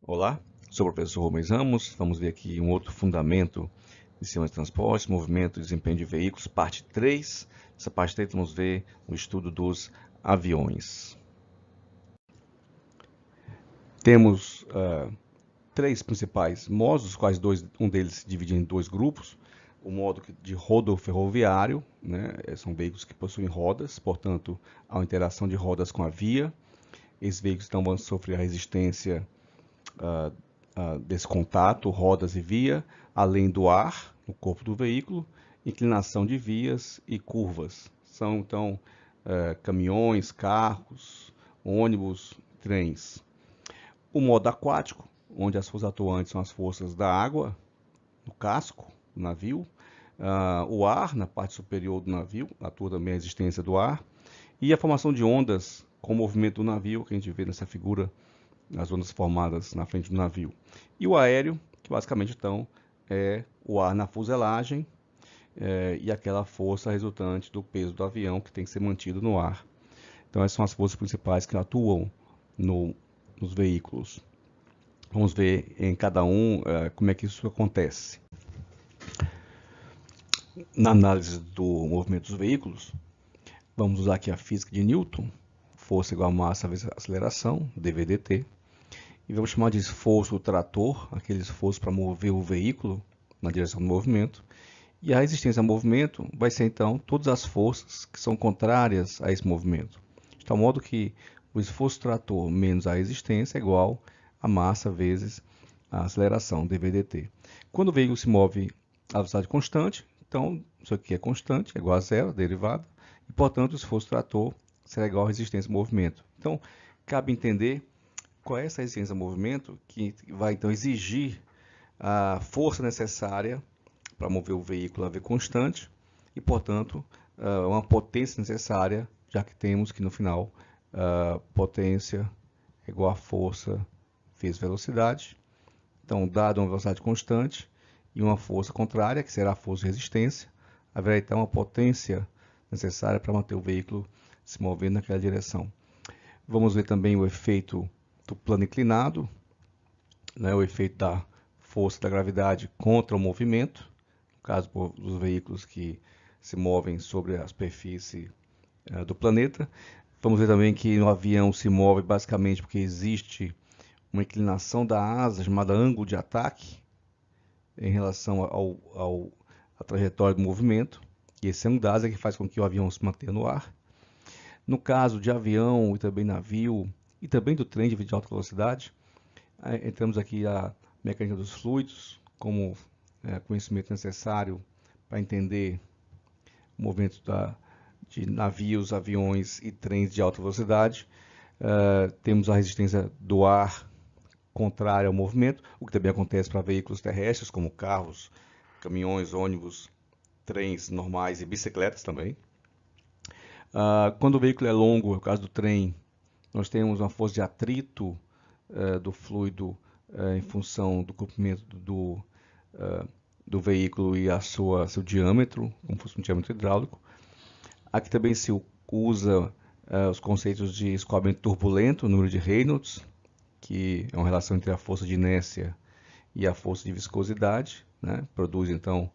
Olá, sou o professor Rubens Ramos. Vamos ver aqui um outro fundamento de sistemas de transporte, movimento e desempenho de veículos, parte 3. Nessa parte 3 vamos ver o estudo dos aviões. Temos três principais modos, os quais um deles se divide em dois grupos. O modo de rodoferroviário, né? São veículos que possuem rodas, portanto, há uma interação de rodas com a via. Esses veículos então vão sofrer a resistência desse contato, rodas e via, além do ar no corpo do veículo, inclinação de vias e curvas. São então caminhões, carros, ônibus, trens. O modo aquático, onde as forças atuantes são as forças da água, no casco do navio, o ar na parte superior do navio, atua também a resistência do ar, e a formação de ondas com o movimento do navio, que a gente vê nessa figura, as ondas formadas na frente do navio. E o aéreo, que basicamente então é o ar na fuselagem e aquela força resultante do peso do avião que tem que ser mantido no ar. Então essas são as forças principais que atuam nos veículos. Vamos ver em cada um como é que isso acontece. Na análise do movimento dos veículos, vamos usar aqui a física de Newton, força igual a massa vezes aceleração, dvdt. E vamos chamar de esforço do trator, aquele esforço para mover o veículo na direção do movimento. E a resistência ao movimento vai ser, então, todas as forças que são contrárias a esse movimento. De tal modo que o esforço do trator menos a resistência é igual a massa vezes a aceleração, dvdt. Quando o veículo se move a velocidade constante, então, isso aqui é constante, é igual a zero, a derivada, e, portanto, o esforço do trator será igual à resistência ao movimento. Então, cabe entender qual é essa resistência ao movimento que vai então exigir a força necessária para mover o veículo a V constante e, portanto, uma potência necessária, já que temos que no final potência é igual a força vezes velocidade. Então, dado uma velocidade constante e uma força contrária, que será a força de resistência, haverá então uma potência necessária para manter o veículo se movendo naquela direção. Vamos ver também o efeito do plano inclinado, né, o efeito da força da gravidade contra o movimento, no caso dos veículos que se movem sobre a superfície do planeta. Vamos ver também que o avião se move basicamente porque existe uma inclinação da asa chamada ângulo de ataque em relação à trajetória do movimento, e esse ângulo da asa é que faz com que o avião se mantenha no ar. No caso de avião e também navio, e também do trem de alta velocidade, entramos aqui a mecânica dos fluidos, como conhecimento necessário para entender o movimento de navios, aviões e trens de alta velocidade. Temos a resistência do ar contrária ao movimento, o que também acontece para veículos terrestres, como carros, caminhões, ônibus, trens normais e bicicletas também. Quando o veículo é longo, no caso do trem, nós temos uma força de atrito do fluido em função do comprimento do veículo e seu diâmetro, como fosse um diâmetro hidráulico. Aqui também se usa os conceitos de escoamento turbulento, número de Reynolds, que é uma relação entre a força de inércia e a força de viscosidade, né? Produz então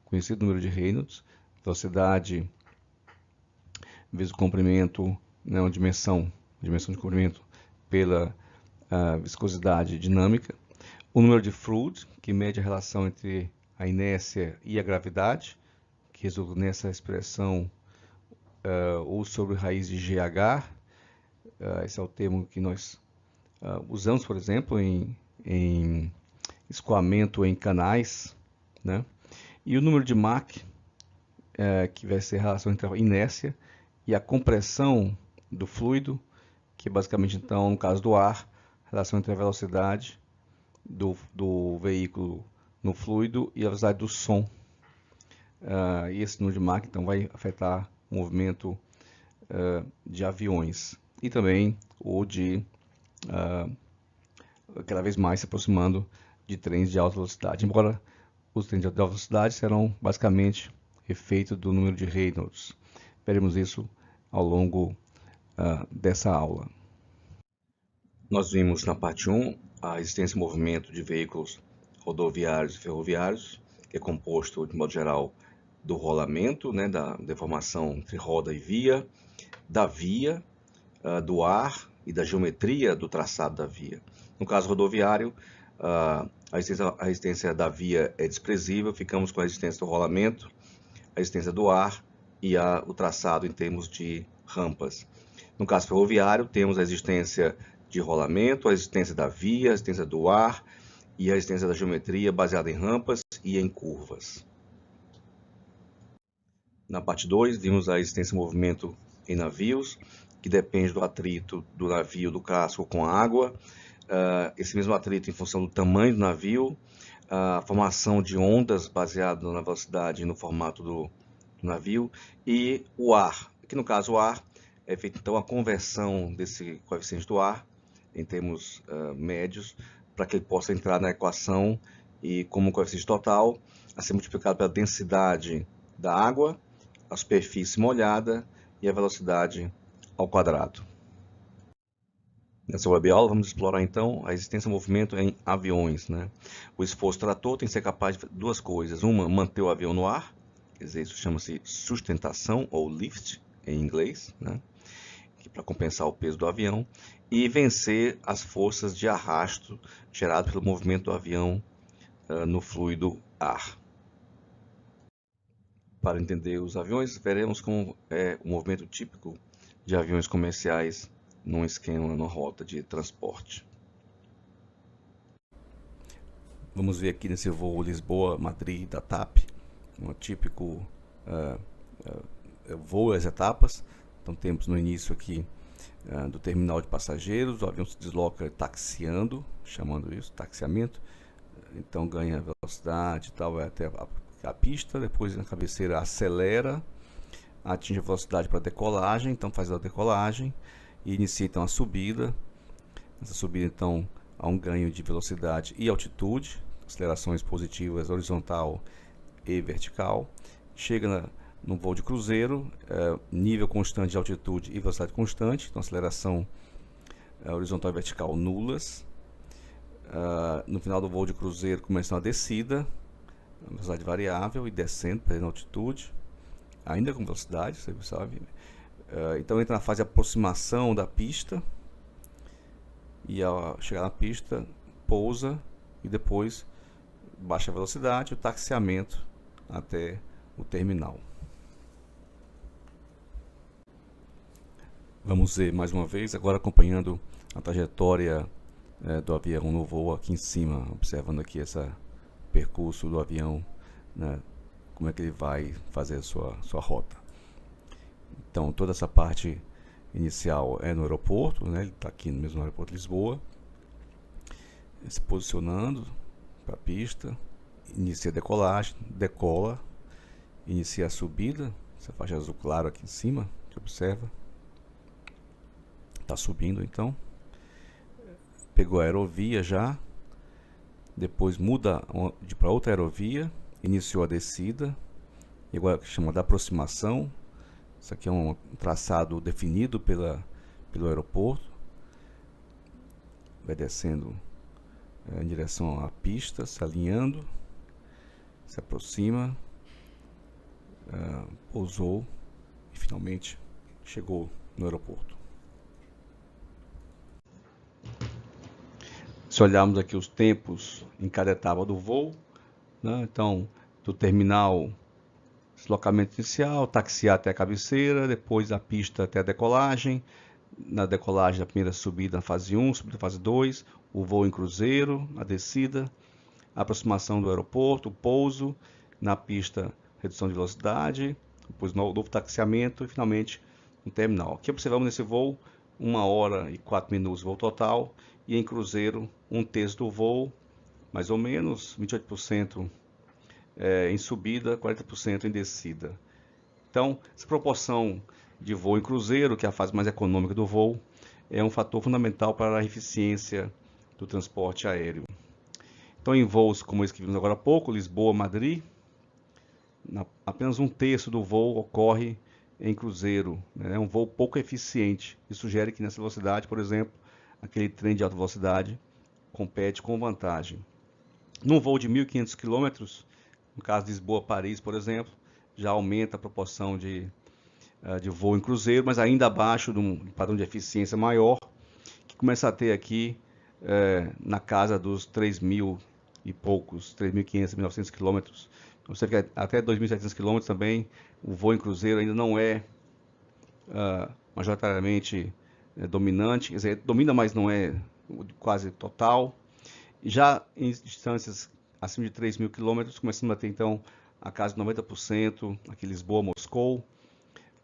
o conhecido número de Reynolds, velocidade vezes o comprimento, né, uma dimensão de comprimento pela viscosidade dinâmica. O número de Froude, que mede a relação entre a inércia e a gravidade, que resulta nessa expressão U sobre raiz de GH. Esse é o termo que nós usamos, por exemplo, em escoamento em canais, né? E o número de Mach, que vai ser a relação entre a inércia e a compressão do fluido, que basicamente, então, no caso do ar, a relação entre a velocidade do veículo no fluido e a velocidade do som. E esse número de Mach, então, vai afetar o movimento de aviões e também o de cada vez mais se aproximando de trens de alta velocidade, embora os trens de alta velocidade serão basicamente efeito do número de Reynolds. Veremos isso ao longo dessa aula. Nós vimos na parte 1 a existência e movimento de veículos rodoviários e ferroviários, que é composto, de modo geral, do rolamento, né, da deformação entre roda e via, da via, do ar e da geometria do traçado da via. No caso rodoviário, a existência da via é desprezível, ficamos com a existência do rolamento, a existência do ar e o traçado em termos de rampas. No caso ferroviário, temos a existência de rolamento, a existência da via, a existência do ar e a existência da geometria baseada em rampas e em curvas. Na parte 2, vimos a existência e movimento em navios, que depende do atrito do navio, do casco com a água, esse mesmo atrito em função do tamanho do navio, a formação de ondas baseado na velocidade e no formato do navio, e o ar. Aqui no caso o ar, é feita então a conversão desse coeficiente do ar em termos médios, para que ele possa entrar na equação e como coeficiente total, a ser multiplicado pela densidade da água, a superfície molhada e a velocidade ao quadrado. Nessa webaula vamos explorar então a existência e movimento em aviões, né? O esforço trator tem que ser capaz de duas coisas. Uma, manter o avião no ar, quer dizer, isso chama-se sustentação ou lift em inglês, né? Para compensar o peso do avião, e vencer as forças de arrasto geradas pelo movimento do avião no fluido ar. Para entender os aviões, veremos como é o movimento típico de aviões comerciais num esquema, numa rota de transporte. Vamos ver aqui nesse voo Lisboa-Madrid da TAP, um típico voo às etapas. Então temos no início aqui do terminal de passageiros, o avião se desloca taxiando, chamando isso, taxiamento. Então ganha velocidade e tal, vai até a pista, depois na cabeceira acelera, atinge a velocidade para decolagem, então faz a decolagem e inicia então a subida. Nessa subida então há um ganho de velocidade e altitude, acelerações positivas horizontal e vertical. Chega no voo de cruzeiro, nível constante de altitude e velocidade constante, então aceleração horizontal e vertical nulas. No final do voo de cruzeiro começa uma descida, velocidade variável e descendo, perdendo altitude, ainda com velocidade, você sabe. Então entra na fase de aproximação da pista e ao chegar na pista pousa e depois baixa a velocidade, o taxiamento até o terminal. Vamos ver mais uma vez, agora acompanhando a trajetória do avião no voo aqui em cima, observando aqui esse percurso do avião, né, como é que ele vai fazer a sua rota. Então toda essa parte inicial é no aeroporto, né, ele está aqui no mesmo aeroporto de Lisboa, se posicionando para a pista, inicia a decolagem, decola, inicia a subida, essa faixa azul claro aqui em cima, você observa, está subindo então, pegou a aerovia já, depois muda para outra aerovia, iniciou a descida, e agora chama de aproximação. Isso aqui é um traçado definido pelo aeroporto, vai descendo em direção à pista, se alinhando, se aproxima, pousou e finalmente chegou no aeroporto. Se olharmos aqui os tempos em cada etapa do voo, né? Então, do terminal, deslocamento inicial, taxiar até a cabeceira, depois a pista até a decolagem, na decolagem da primeira subida na fase 1, subida na fase 2, o voo em cruzeiro, a descida, a aproximação do aeroporto, o pouso, na pista, redução de velocidade, depois novo taxiamento e finalmente um terminal. Aqui observamos nesse voo 1 hora e 4 minutos voo total, e em cruzeiro 1/3 do voo, mais ou menos, 28% em subida, 40% em descida. Então, essa proporção de voo em cruzeiro, que é a fase mais econômica do voo, é um fator fundamental para a eficiência do transporte aéreo. Então, em voos como esse que vimos agora há pouco, Lisboa-Madrid, apenas 1/3 do voo ocorre em cruzeiro, né? É um voo pouco eficiente. Isso sugere que nessa velocidade, por exemplo, aquele trem de alta velocidade compete com vantagem. Num voo de 1.500 km, no caso de Lisboa-Paris, por exemplo, já aumenta a proporção de voo em cruzeiro, mas ainda abaixo de um padrão de eficiência maior, que começa a ter aqui na casa dos 3.000 e poucos, 3.500, 1.900 quilômetros. Você vê que até 2.700 quilômetros também, o voo em cruzeiro ainda não é majoritariamente dominante, quer dizer, domina, mas não é quase total. Já em distâncias acima de 3.000 quilômetros, começando a ter então a casa de 90%, aqui Lisboa-Moscou,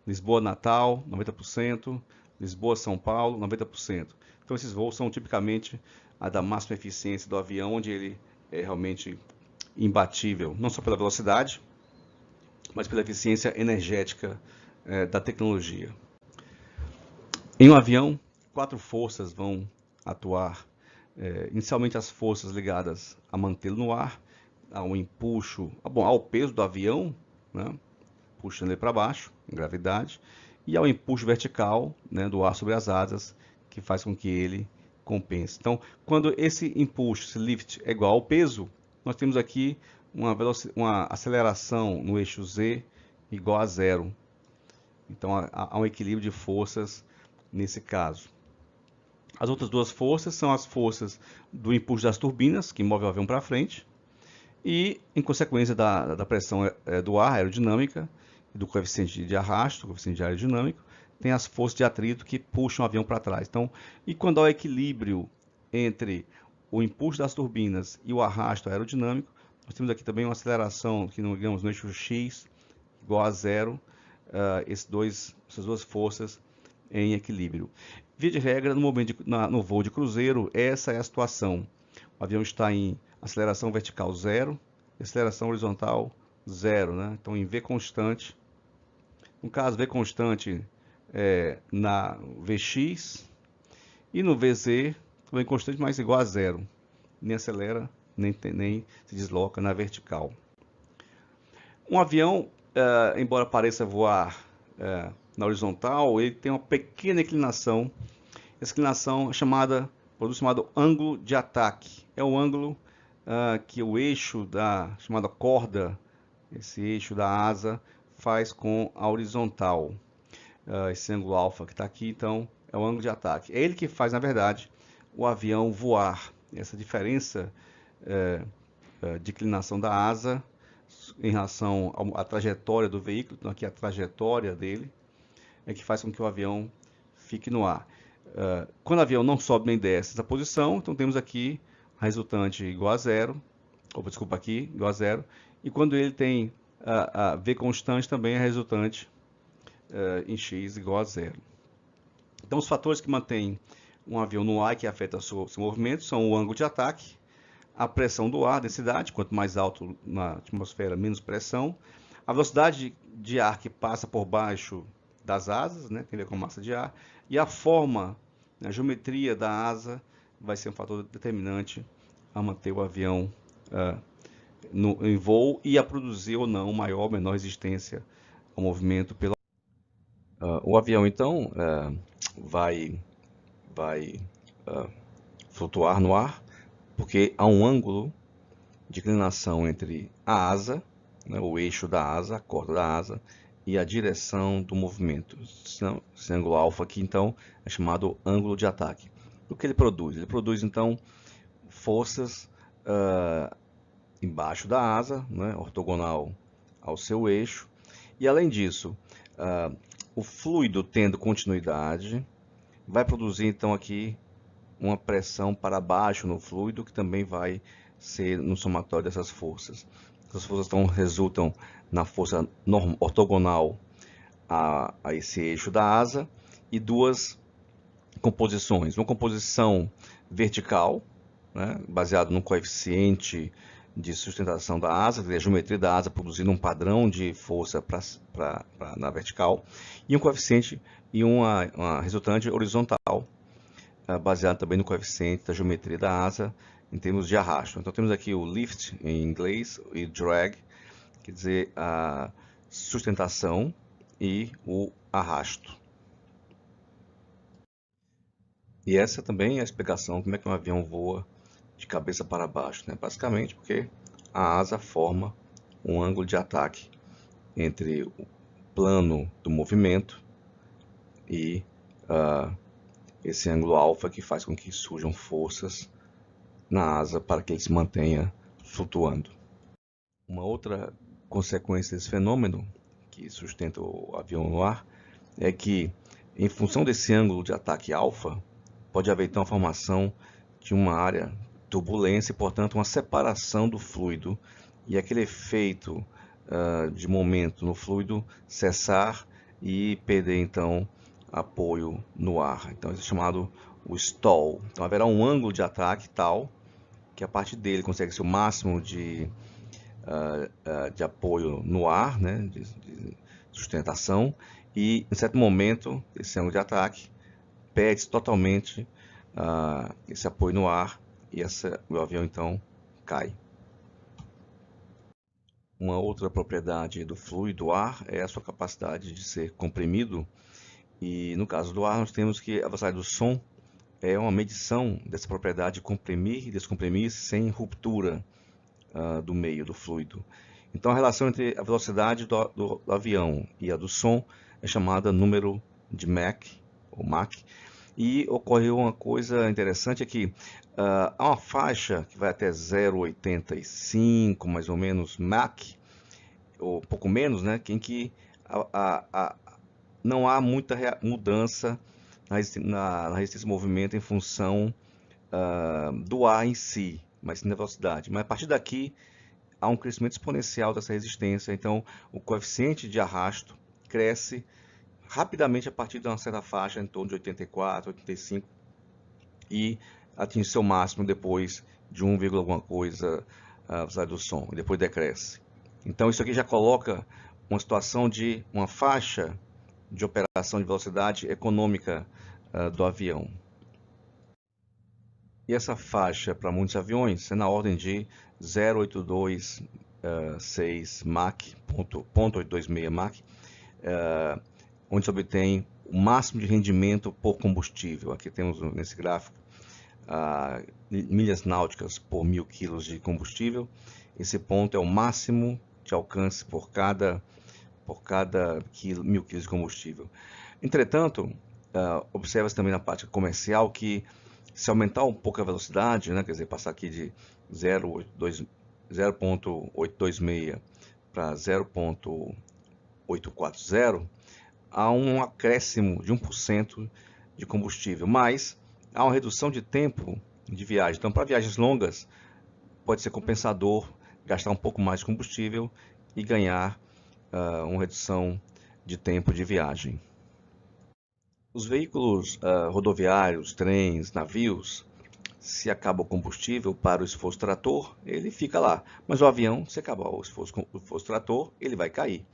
Lisboa-Natal, 90%, Lisboa-São Paulo, 90%. Então esses voos são tipicamente a da máxima eficiência do avião, onde ele é realmente imbatível, não só pela velocidade, mas pela eficiência energética da tecnologia. Em um avião, 4 forças vão atuar. Inicialmente as forças ligadas a mantê-lo no ar, ao empuxo, ao peso do avião, né, puxando ele para baixo, em gravidade, e ao empuxo vertical, né, do ar sobre as asas, que faz com que ele compense. Então, quando esse empuxo, esse lift é igual ao peso, nós temos aqui uma aceleração no eixo Z igual a zero. Então, há um equilíbrio de forças nesse caso. As outras duas forças são as forças do impulso das turbinas, que move o avião para frente, e, em consequência da pressão do ar, aerodinâmica, e do coeficiente de arrasto, coeficiente de aerodinâmico, tem as forças de atrito que puxam o avião para trás. Então, e quando há o equilíbrio entre o impulso das turbinas e o arrasto aerodinâmico, nós temos aqui também uma aceleração, que digamos, no eixo X, igual a zero, essas duas forças em equilíbrio. Via de regra, no voo de cruzeiro, essa é a situação. O avião está em aceleração vertical zero, aceleração horizontal zero, né? Então em V constante. No caso, V constante na Vx, e no Vz, também constante, mas igual a zero. Nem acelera, nem se desloca na vertical. Um avião, embora pareça voar na horizontal, ele tem uma pequena inclinação. Essa inclinação é produz chamado ângulo de ataque. É o ângulo que o eixo da chamada corda, esse eixo da asa, faz com a horizontal. Esse ângulo alfa que está aqui, então, é o ângulo de ataque. É ele que faz, na verdade, o avião voar. Essa diferença de inclinação da asa em relação à trajetória do veículo, então aqui a trajetória dele, é que faz com que o avião fique no ar. Quando o avião não sobe nem desce essa posição, então temos aqui a resultante igual a zero, desculpa, aqui igual a zero, e quando ele tem a V constante, também a resultante em x igual a zero. Então os fatores que mantêm um avião no ar e que afetam seu movimento são o ângulo de ataque, a pressão do ar, a densidade, quanto mais alto na atmosfera, menos pressão, a velocidade de ar que passa por baixo das asas, né, tem a ver com a massa de ar, e a forma, a geometria da asa vai ser um fator determinante a manter o avião em voo e a produzir ou não maior ou menor resistência ao movimento pelo o avião, então, vai flutuar no ar, porque há um ângulo de inclinação entre a asa, né, o eixo da asa, a corda da asa, e a direção do movimento. Esse ângulo alfa aqui, então, é chamado ângulo de ataque. O que ele produz? Ele produz, então, forças embaixo da asa, né, ortogonal ao seu eixo. E, além disso, o fluido tendo continuidade, vai produzir, então, aqui uma pressão para baixo no fluido, que também vai ser no somatório dessas forças. Essas forças então resultam na força ortogonal a esse eixo da asa e duas composições. Uma composição vertical, né, baseada no coeficiente de sustentação da asa, a geometria da asa produzindo um padrão de força na vertical, e um coeficiente e uma resultante horizontal, baseado também no coeficiente da geometria da asa em termos de arrasto. Então temos aqui o lift em inglês e drag, quer dizer a sustentação, e o arrasto. E essa também é a explicação como é que um avião voa de cabeça para baixo, né? Basicamente porque a asa forma um ângulo de ataque entre o plano do movimento e esse ângulo alfa que faz com que surjam forças na asa para que ele se mantenha flutuando. Uma outra consequência desse fenômeno que sustenta o avião no ar é que, em função desse ângulo de ataque alfa, pode haver então a formação de uma área turbulência e, portanto, uma separação do fluido e aquele efeito de momento no fluido cessar e perder então apoio no ar. Então isso é chamado o stall. Então haverá um ângulo de ataque tal que a partir dele consegue-se o máximo de apoio no ar, né, de sustentação, e em certo momento esse ângulo de ataque perde totalmente esse apoio no ar e o avião então cai. Uma outra propriedade do fluido ar é a sua capacidade de ser comprimido, e no caso do ar nós temos que a velocidade do som é uma medição dessa propriedade de comprimir e descomprimir sem ruptura do meio do fluido. Então a relação entre a velocidade do avião e a do som é chamada número de Mach, ou Mach, e ocorreu uma coisa interessante é que há uma faixa que vai até 0,85 mais ou menos Mach, ou pouco menos, né, em que não há muita mudança na resistência de movimento em função do ar em si, mas sim da velocidade. Mas a partir daqui há um crescimento exponencial dessa resistência, então o coeficiente de arrasto cresce rapidamente a partir de uma certa faixa, em torno de 84, 85, e atinge seu máximo depois de 1, alguma coisa a velocidade do som, e depois decresce. Então isso aqui já coloca uma situação de uma faixa de operação de velocidade econômica do avião. E essa faixa para muitos aviões é na ordem de 0,826 Mach, ponto 826 Mach, onde se obtém o máximo de rendimento por combustível. Aqui temos nesse gráfico milhas náuticas por 1000 kg de combustível. Esse ponto é o máximo de alcance por cada 1000 kg de combustível. Entretanto, observa-se também na parte comercial que se aumentar um pouco a velocidade, né, quer dizer, passar aqui de 0,826 para 0,840, há um acréscimo de 1% de combustível, mas há uma redução de tempo de viagem. Então, para viagens longas, pode ser compensador gastar um pouco mais de combustível e ganhar uma redução de tempo de viagem. Os veículos rodoviários, trens, navios, se acaba o combustível para o esforço trator, ele fica lá. Mas o avião, se acabar o esforço trator, ele vai cair.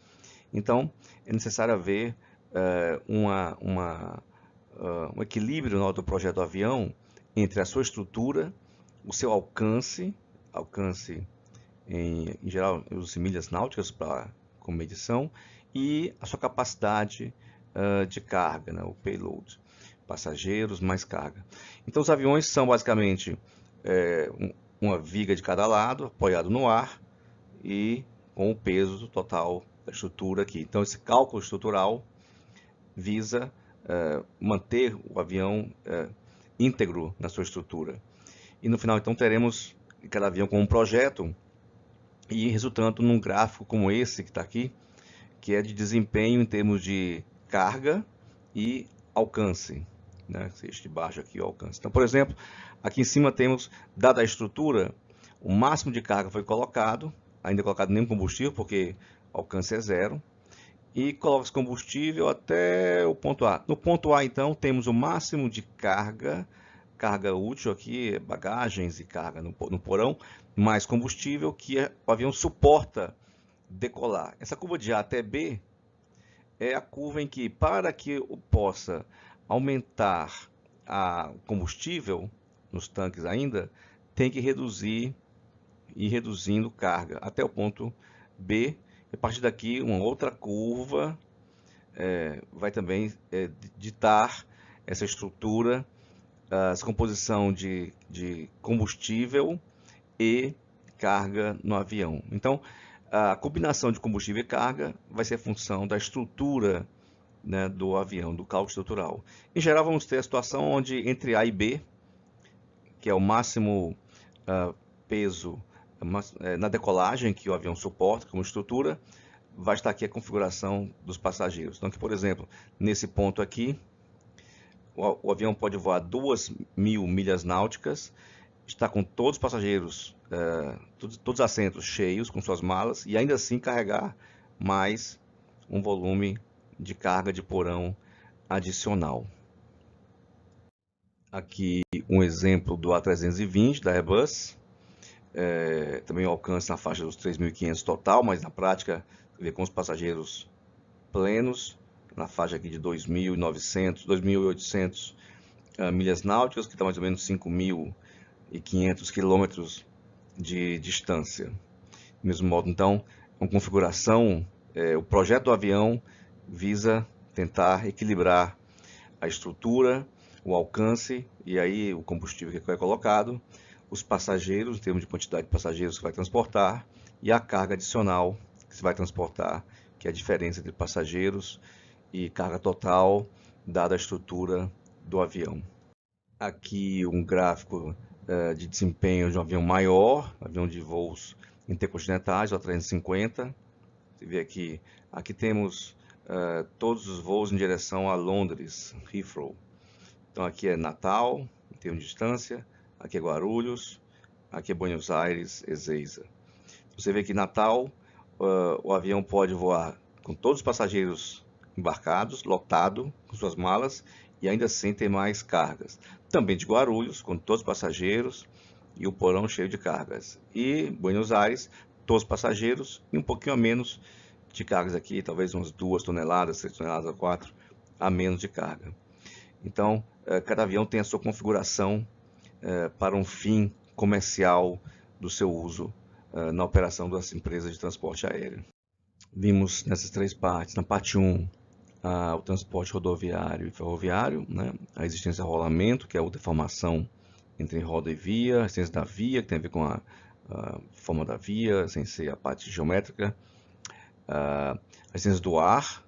Então, é necessário haver um equilíbrio no do projeto do avião entre a sua estrutura, o seu alcance em geral, use milhas náuticas como medição, e a sua capacidade de carga, né, o payload, passageiros mais carga. Então os aviões são basicamente uma viga de cada lado, apoiado no ar e com o peso total da estrutura aqui. Então esse cálculo estrutural visa manter o avião íntegro na sua estrutura. E no final então teremos cada avião com um projeto e resultando num gráfico como esse que está aqui, que é de desempenho em termos de carga e alcance, né? Este baixo aqui o alcance. Então, por exemplo, aqui em cima temos, dada a estrutura, o máximo de carga foi colocado, ainda colocado nenhum combustível, porque o alcance é 0, e coloca-se combustível até o ponto A. No ponto A, então, temos o máximo de carga útil aqui, bagagens e carga no porão, mais combustível que o avião suporta decolar. Essa curva de A até B é a curva em que, para que eu possa aumentar o combustível nos tanques ainda, tem que ir reduzindo carga até o ponto B. E a partir daqui, uma outra curva vai também ditar essa estrutura essa composição de combustível e carga no avião. Então, a combinação de combustível e carga vai ser função da estrutura, né, do avião, do cálculo estrutural. Em geral, vamos ter a situação onde entre A e B, que é o máximo peso na decolagem que o avião suporta como estrutura, vai estar aqui a configuração dos passageiros. Então, aqui, por exemplo, nesse ponto aqui, o avião pode voar 2.000 milhas náuticas, está com todos os passageiros, todos os assentos cheios com suas malas, e ainda assim carregar mais um volume de carga de porão adicional. Aqui um exemplo do A320 da Airbus, também alcança na faixa dos 3.500 total, mas na prática, com os passageiros plenos, na faixa aqui de 2.900, 2.800 milhas náuticas, que está mais ou menos 5.500 quilômetros de distância. Do mesmo modo, então, uma configuração, o projeto do avião visa tentar equilibrar a estrutura, o alcance e aí o combustível que é colocado, os passageiros, em termos de quantidade de passageiros que vai transportar, e a carga adicional que se vai transportar, que é a diferença entre passageiros e carga total, dada a estrutura do avião. Aqui um gráfico de desempenho de um avião maior, avião de voos intercontinentais, o A350. Você vê aqui temos todos os voos em direção a Londres, Heathrow. Então aqui é Natal, em termos de distância, aqui é Guarulhos, aqui é Buenos Aires, Ezeiza. Você vê que Natal, o avião pode voar com todos os passageiros embarcados, lotado, com suas malas, e ainda assim ter mais cargas. Também de Guarulhos, com todos os passageiros e o porão cheio de cargas. E Buenos Aires, todos os passageiros e um pouquinho a menos de cargas aqui, talvez umas 2 toneladas, 3 toneladas ou 4 a menos de carga. Então, cada avião tem a sua configuração para um fim comercial do seu uso na operação das empresas de transporte aéreo. Vimos nessas 3 partes. Na parte 1, o transporte rodoviário e ferroviário, né? A existência do rolamento, que é a deformação entre roda e via, a existência da via, que tem a ver com a forma da via, sem ser a parte geométrica, a existência do ar,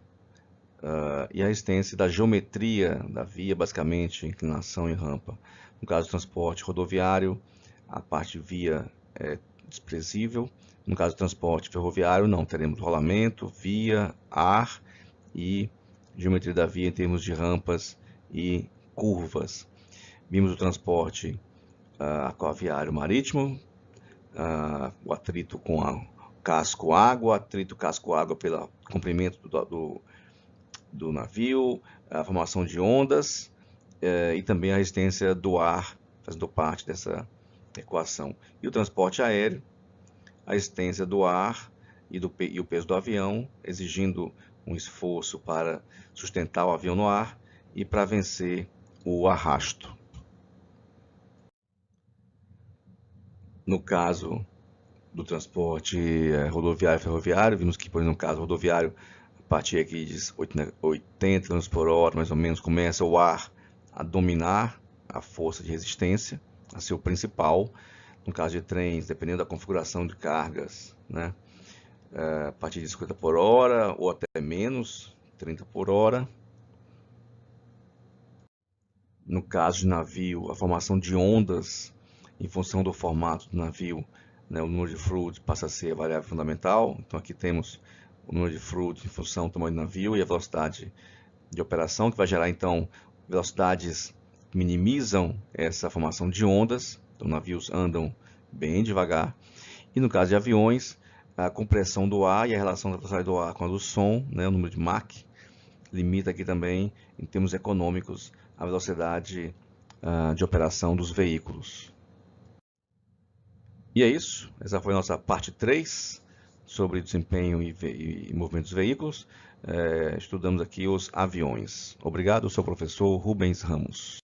e a existência da geometria da via, basicamente, inclinação e rampa. No caso do transporte rodoviário, a parte via é desprezível. No caso do transporte ferroviário, não, teremos rolamento, via, ar e geometria da via em termos de rampas e curvas. Vimos o transporte aquaviário marítimo, o atrito com a casco-água, atrito casco-água pelo comprimento do navio, a formação de ondas e também a resistência do ar, fazendo parte dessa equação. E o transporte aéreo, a resistência do ar e o peso do avião, exigindo um esforço para sustentar o avião no ar e para vencer o arrasto. No caso do transporte rodoviário e ferroviário, vimos que, por exemplo, no caso rodoviário, a partir aqui de 80 km por hora, mais ou menos, começa o ar a dominar a força de resistência, a ser o principal. No caso de trens, dependendo da configuração de cargas, né, a partir de 50 por hora ou até menos, 30 por hora. No caso de navio, a formação de ondas em função do formato do navio, né, o número de fluidos passa a ser a variável fundamental. Então aqui temos o número de fluidos em função do tamanho do navio e a velocidade de operação, que vai gerar então velocidades que minimizam essa formação de ondas. Então navios andam bem devagar. E no caso de aviões, a compressão do ar e a relação da velocidade do ar com a do som, né, o número de Mach, limita aqui também, em termos econômicos, a velocidade de operação dos veículos. E é isso, essa foi a nossa parte 3 sobre desempenho e movimento dos veículos. Estudamos aqui os aviões. Obrigado, sou o professor Rubens Ramos.